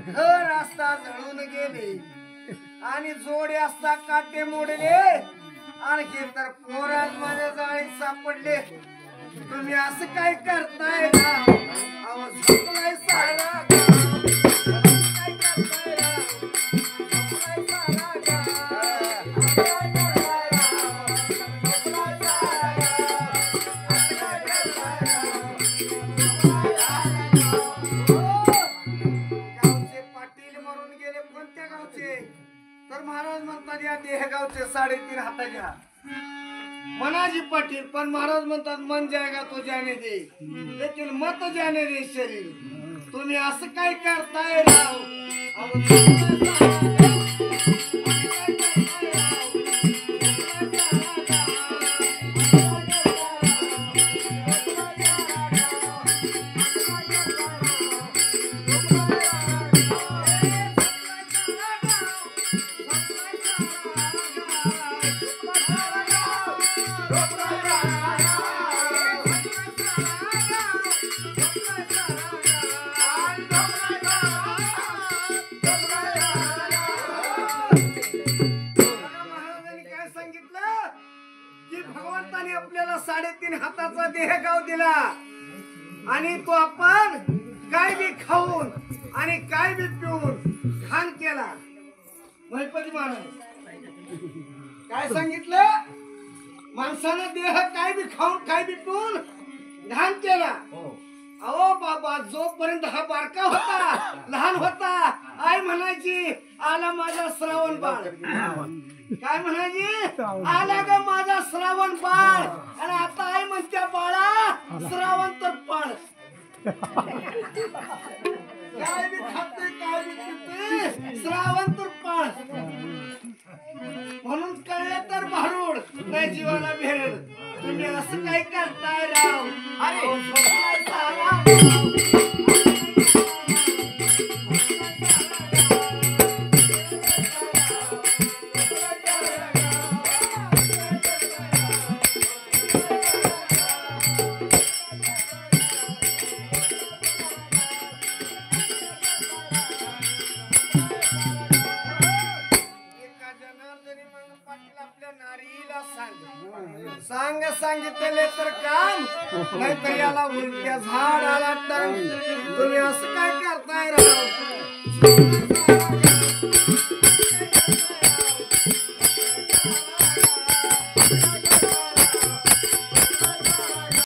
घर असता जळून गेले आणि जोडे असता काटे मोडले आणखी तर पोरात माझ्या जाळीत सापडले तुम्ही असं काय करताय ना अहो झोपलाय सारा काय करताय ना झोपलाय सारा तर महाराज म्हणतात या देहगावचे 3.5 हाताच्या मनाजी पाटील पण महाराज म्हणतात मन जाएगा तो जाने दे लेकिन मत जाने दे शरीर तुम्ही असं काय करताय राव भगवंताने आपल्याला 3.5 हाताचा देहगाव दिला आणि तो आपण काय बी खाऊन आणि काय बी पिऊन घाण केला गणपती महाराज काय सांगितलं माणसानं देह काय बी खाऊन काय बी पिऊन घाण केला अहो बाबा जोपर्यंत हा बारका होता लहान होता आई म्हणायची आला माझा श्रावण बाळ काय म्हणायची आला ग माझा श्रावण बाळ आणि आता आई म्हणत्या बाळा श्रावण तर पाळ काय बी खाते काय बी पिते श्रावण तर पाळ म्हणून कळलं तर भारूड नाही जीवाला भेड तुम्ही असं काय करताय राव अरे सांगितले तर काम नाही तर याला उलट्या झाड आला टांग तुम्ही असं काय करताय राव